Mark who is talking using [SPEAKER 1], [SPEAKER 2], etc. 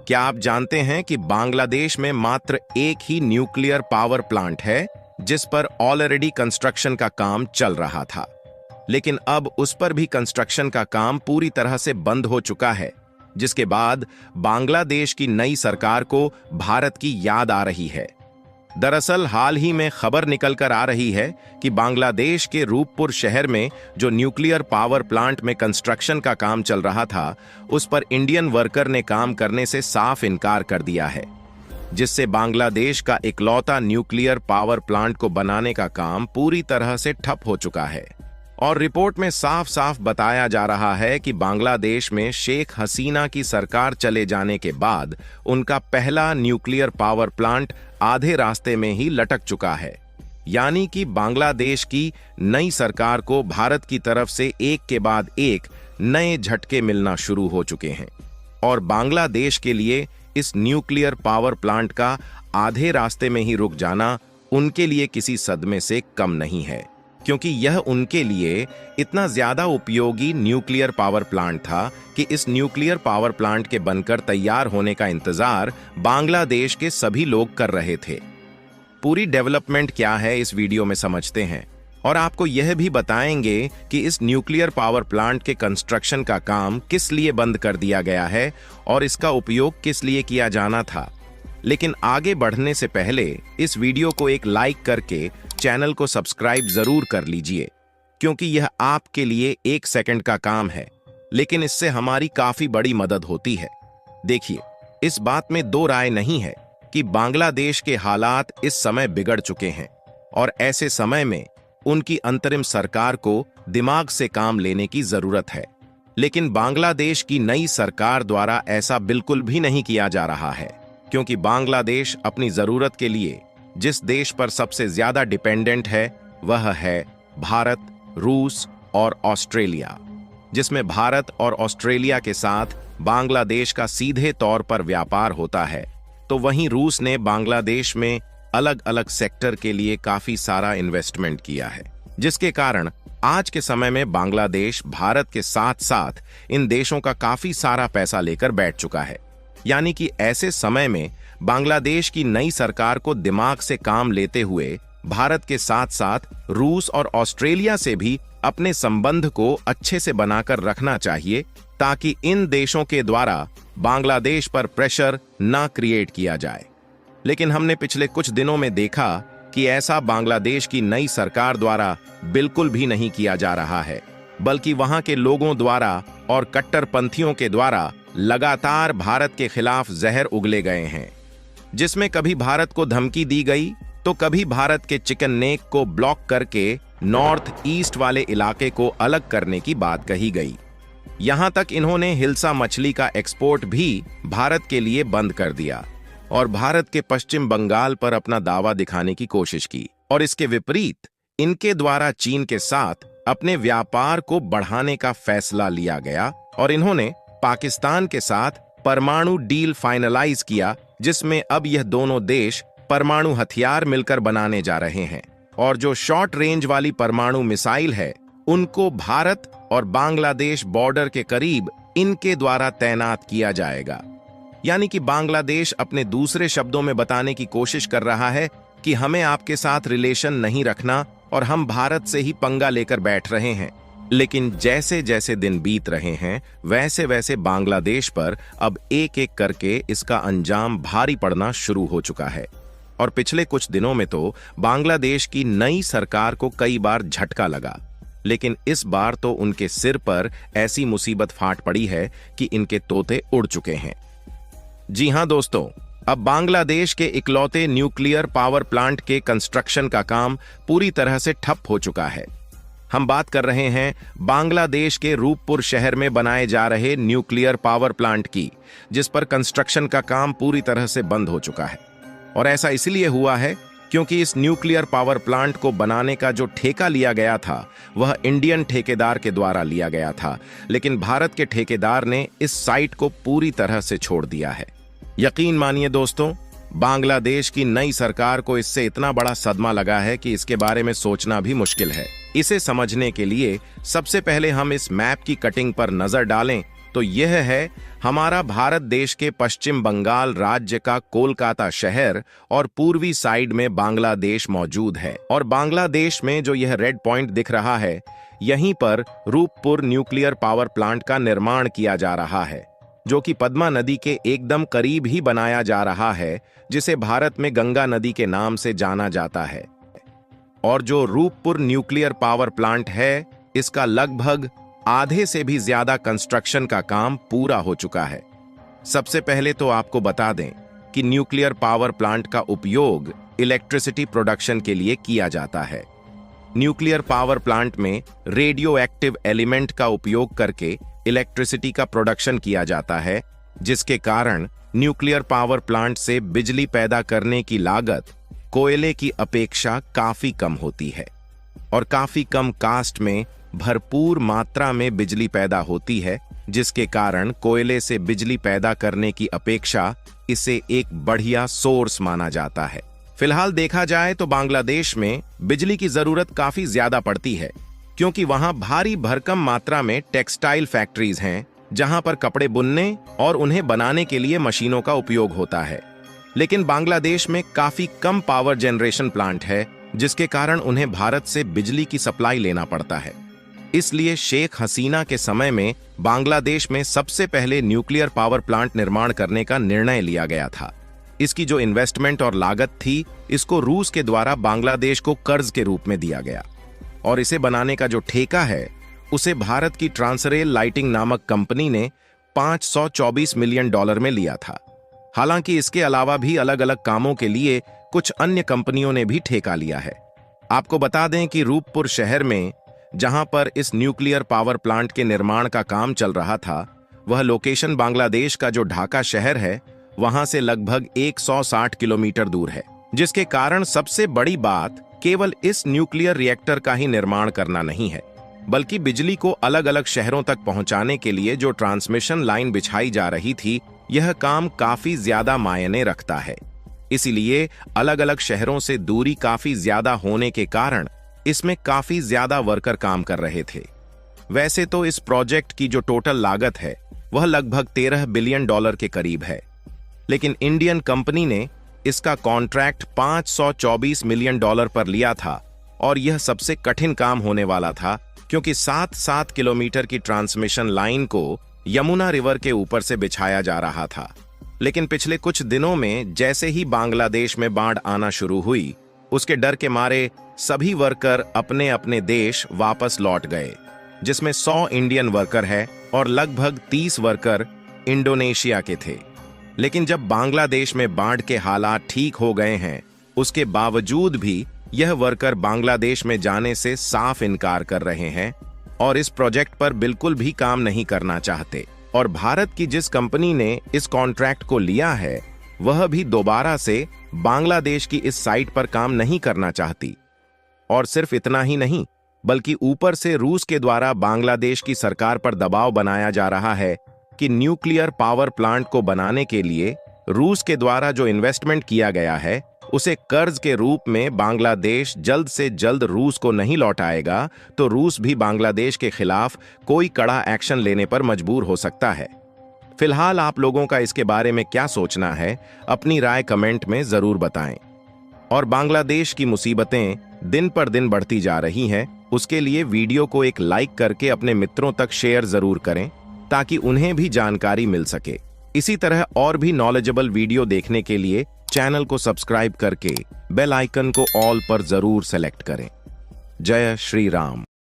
[SPEAKER 1] क्या आप जानते हैं कि बांग्लादेश में मात्र एक ही न्यूक्लियर पावर प्लांट है जिस पर ऑलरेडी कंस्ट्रक्शन का काम चल रहा था, लेकिन अब उस पर भी कंस्ट्रक्शन का काम पूरी तरह से बंद हो चुका है, जिसके बाद बांग्लादेश की नई सरकार को भारत की याद आ रही है। दरअसल हाल ही में खबर निकलकर आ रही है कि बांग्लादेश के रूपपुर शहर में जो न्यूक्लियर पावर प्लांट में कंस्ट्रक्शन का काम चल रहा था, उस पर इंडियन वर्कर ने काम करने से साफ इनकार कर दिया है, जिससे बांग्लादेश का इकलौता न्यूक्लियर पावर प्लांट को बनाने का काम पूरी तरह से ठप हो चुका है। और रिपोर्ट में साफ साफ बताया जा रहा है कि बांग्लादेश में शेख हसीना की सरकार चले जाने के बाद उनका पहला न्यूक्लियर पावर प्लांट आधे रास्ते में ही लटक चुका है। यानी कि बांग्लादेश की नई सरकार को भारत की तरफ से एक के बाद एक नए झटके मिलना शुरू हो चुके हैं, और बांग्लादेश के लिए इस न्यूक्लियर पावर प्लांट का आधे रास्ते में ही रुक जाना उनके लिए किसी सदमे से कम नहीं है, क्योंकि यह उनके लिए इतना ज्यादा उपयोगी न्यूक्लियर पावर प्लांट था कि इस न्यूक्लियर पावर प्लांट के बनकर तैयार होने का इंतजार बांग्लादेश के सभी लोग कर रहे थे। पूरी डेवलपमेंट क्या है इस वीडियो में समझते हैं, और आपको यह भी बताएंगे कि इस न्यूक्लियर पावर प्लांट के कंस्ट्रक्शन का काम किस लिए बंद कर दिया गया है और इसका उपयोग किस लिए किया जाना था। लेकिन आगे बढ़ने से पहले इस वीडियो को एक लाइक करके चैनल को सब्सक्राइब जरूर कर लीजिए, क्योंकि यह आपके लिए 1 सेकंड का काम है, लेकिन इससे हमारी काफी बड़ी मदद होती है। देखिए, इस बात में दो राय नहीं है कि बांग्लादेश के हालात इस समय बिगड़ चुके हैं, और ऐसे समय में उनकी अंतरिम सरकार को दिमाग से काम लेने की जरूरत है। लेकिन बांग्लादेश की नई सरकार द्वारा ऐसा बिल्कुल भी नहीं किया जा रहा है, क्योंकि बांग्लादेश अपनी जरूरत के लिए जिस देश पर सबसे ज्यादा डिपेंडेंट है वह है भारत, रूस और ऑस्ट्रेलिया, जिसमें भारत और ऑस्ट्रेलिया के साथ बांग्लादेश का सीधे तौर पर व्यापार होता है। तो वहीं रूस ने बांग्लादेश में अलग अलग सेक्टर के लिए काफी सारा इन्वेस्टमेंट किया है, जिसके कारण आज के समय में बांग्लादेश भारत के साथ साथ इन देशों का काफी सारा पैसा लेकर बैठ चुका है। यानी कि ऐसे समय में बांग्लादेश की नई सरकार को दिमाग से काम लेते हुए भारत के साथ साथ रूस और ऑस्ट्रेलिया से भी अपने संबंध को अच्छे से बनाकर रखना चाहिए, ताकि इन देशों के द्वारा बांग्लादेश पर प्रेशर ना क्रिएट किया जाए। लेकिन हमने पिछले कुछ दिनों में देखा कि ऐसा बांग्लादेश की नई सरकार द्वारा बिल्कुल भी नहीं किया जा रहा है, बल्कि वहां के लोगों द्वारा और कट्टरपंथियों के द्वारा लगातार भारत के खिलाफ जहर उगले गए हैं, जिसमें कभी भारत को धमकी दी गई तो कभी भारत के चिकन नेक को ब्लॉक करके नॉर्थ ईस्ट वाले इलाके को अलग करने की बात कही गई। यहां तक इन्होंने हिल्सा मछली का एक्सपोर्ट भी भारत के लिए बंद कर दिया और भारत के पश्चिम बंगाल पर अपना दावा दिखाने की कोशिश की। और इसके विपरीत इनके द्वारा चीन के साथ अपने व्यापार को बढ़ाने का फैसला लिया गया, और इन्होंने पाकिस्तान के साथ परमाणु डील फाइनलाइज किया, जिसमें अब यह दोनों देश परमाणु हथियार मिलकर बनाने जा रहे हैं, और जो शॉर्ट रेंज वाली परमाणु मिसाइल है उनको भारत और बांग्लादेश बॉर्डर के करीब इनके द्वारा तैनात किया जाएगा। यानी कि बांग्लादेश अपने दूसरे शब्दों में बताने की कोशिश कर रहा है कि हमें आपके साथ रिलेशन नहीं रखना और हम भारत से ही पंगा लेकर बैठ रहे हैं। लेकिन जैसे जैसे दिन बीत रहे हैं वैसे वैसे बांग्लादेश पर अब एक एक करके इसका अंजाम भारी पड़ना शुरू हो चुका है, और पिछले कुछ दिनों में तो बांग्लादेश की नई सरकार को कई बार झटका लगा, लेकिन इस बार तो उनके सिर पर ऐसी मुसीबत फाट पड़ी है कि इनके तोते उड़ चुके हैं। जी हां दोस्तों, अब बांग्लादेश के इकलौते न्यूक्लियर पावर प्लांट के कंस्ट्रक्शन का काम पूरी तरह से ठप हो चुका है। हम बात कर रहे हैं बांग्लादेश के रूपपुर शहर में बनाए जा रहे न्यूक्लियर पावर प्लांट की, जिस पर कंस्ट्रक्शन का काम पूरी तरह से बंद हो चुका है। और ऐसा इसलिए हुआ है क्योंकि इस न्यूक्लियर पावर प्लांट को बनाने का जो ठेका लिया गया था वह इंडियन ठेकेदार के द्वारा लिया गया था, लेकिन भारत के ठेकेदार ने इस साइट को पूरी तरह से छोड़ दिया है। यकीन मानिए दोस्तों, बांग्लादेश की नई सरकार को इससे इतना बड़ा सदमा लगा है कि इसके बारे में सोचना भी मुश्किल है। इसे समझने के लिए सबसे पहले हम इस मैप की कटिंग पर नजर डालें तो यह है हमारा भारत देश के पश्चिम बंगाल राज्य का कोलकाता शहर और पूर्वी साइड में बांग्लादेश मौजूद है। और बांग्लादेश में जो यह रेड पॉइंट दिख रहा है, यहीं पर रूपपुर न्यूक्लियर पावर प्लांट का निर्माण किया जा रहा है, जो कि पद्मा नदी के एकदम करीब ही बनाया जा रहा है, जिसे भारत में गंगा नदी के नाम से जाना जाता है। और जो रूपपुर न्यूक्लियर पावर प्लांट है, इसका लगभग आधे से भी ज्यादा कंस्ट्रक्शन का काम पूरा हो चुका है। सबसे पहले तो आपको बता दें कि न्यूक्लियर पावर प्लांट का उपयोग इलेक्ट्रिसिटी प्रोडक्शन के लिए किया जाता है। न्यूक्लियर पावर प्लांट में रेडियो एक्टिव एलिमेंट का उपयोग करके इलेक्ट्रिसिटी का प्रोडक्शन किया जाता है, जिसके कारण न्यूक्लियर पावर प्लांट से बिजली पैदा करने की लागत कोयले की अपेक्षा काफी कम होती है और काफी कम कास्ट में भरपूर मात्रा में बिजली पैदा होती है, जिसके कारण कोयले से बिजली पैदा करने की अपेक्षा इसे एक बढ़िया सोर्स माना जाता है। फिलहाल देखा जाए तो बांग्लादेश में बिजली की जरूरत काफी ज्यादा पड़ती है, क्योंकि वहां भारी भरकम मात्रा में टेक्सटाइल फैक्ट्रीज हैं, जहां पर कपड़े बुनने और उन्हें बनाने के लिए मशीनों का उपयोग होता है। लेकिन बांग्लादेश में काफी कम पावर जनरेशन प्लांट है, जिसके कारण उन्हें भारत से बिजली की सप्लाई लेना पड़ता है। इसलिए शेख हसीना के समय में बांग्लादेश में सबसे पहले न्यूक्लियर पावर प्लांट निर्माण करने का निर्णय लिया गया था। इसकी जो इन्वेस्टमेंट और लागत थी, इसको रूस के द्वारा बांग्लादेश को कर्ज के रूप में दिया गया और इसे बनाने का जो ठेका है, उसे भारत की ट्रांसरेल लाइटिंग नामक कंपनी ने $524 मिलियन में लिया था। हालांकि इसके अलावा भी अलग अलग कामों के लिए कुछ अन्य कंपनियों ने भी ठेका लिया है। आपको बता दें कि रूपपुर शहर में जहां पर इस न्यूक्लियर पावर प्लांट के निर्माण का काम चल रहा था, वह लोकेशन बांग्लादेश का जो ढाका शहर है, वहां से लगभग 160 किलोमीटर दूर है, जिसके कारण सबसे बड़ी बात केवल इस न्यूक्लियर रिएक्टर का ही निर्माण करना नहीं है, बल्कि बिजली को अलग अलग शहरों तक पहुंचाने के लिए जो ट्रांसमिशन लाइन बिछाई जा रही थी, यह काम काफी ज्यादा मायने रखता है। इसीलिए अलग अलग शहरों से दूरी काफी ज्यादा होने के कारण इसमें काफी ज्यादा वर्कर काम कर रहे थे। वैसे तो इस प्रोजेक्ट की जो टोटल लागत है, वह लगभग $13 बिलियन के करीब है, लेकिन इंडियन कंपनी ने इसका कॉन्ट्रैक्ट $524 मिलियन पर लिया था और यह सबसे कठिन काम होने वाला था, क्योंकि 7-7 किलोमीटर की ट्रांसमिशन लाइन को यमुना रिवर के ऊपर से बिछाया जा रहा था। लेकिन पिछले कुछ दिनों में जैसे ही बांग्लादेश में बाढ़ आना शुरू हुई, उसके डर के मारे सभी वर्कर अपने अपने देश वापस लौट गए, जिसमें 100 इंडियन वर्कर है और लगभग 30 वर्कर इंडोनेशिया के थे। लेकिन जब बांग्लादेश में बाढ़ के हालात ठीक हो गए हैं, उसके बावजूद भी यह वर्कर बांग्लादेश में जाने से साफ इनकार कर रहे हैं और इस प्रोजेक्ट पर बिल्कुल भी काम नहीं करना चाहते। और भारत की जिस कंपनी ने इस कॉन्ट्रैक्ट को लिया है, वह भी दोबारा से बांग्लादेश की इस साइट पर काम नहीं करना चाहती। और सिर्फ इतना ही नहीं, बल्कि ऊपर से रूस के द्वारा बांग्लादेश की सरकार पर दबाव बनाया जा रहा है कि न्यूक्लियर पावर प्लांट को बनाने के लिए रूस के द्वारा जो इन्वेस्टमेंट किया गया है, उसे कर्ज के रूप में बांग्लादेश जल्द से जल्द रूस को नहीं लौटाएगा तो रूस भी बांग्लादेश के खिलाफ कोई कड़ा एक्शन लेने पर मजबूर हो सकता है। फिलहाल आप लोगों का इसके बारे में क्या सोचना है, अपनी राय कमेंट में जरूर बताएं। और बांग्लादेश की मुसीबतें दिन पर दिन बढ़ती जा रही हैं, उसके लिए वीडियो को एक लाइक करके अपने मित्रों तक शेयर जरूर करें, ताकि उन्हें भी जानकारी मिल सके। इसी तरह और भी नॉलेजेबल वीडियो देखने के लिए चैनल को सब्सक्राइब करके बेल आइकन को ऑल पर जरूर सेलेक्ट करें। जय श्री राम।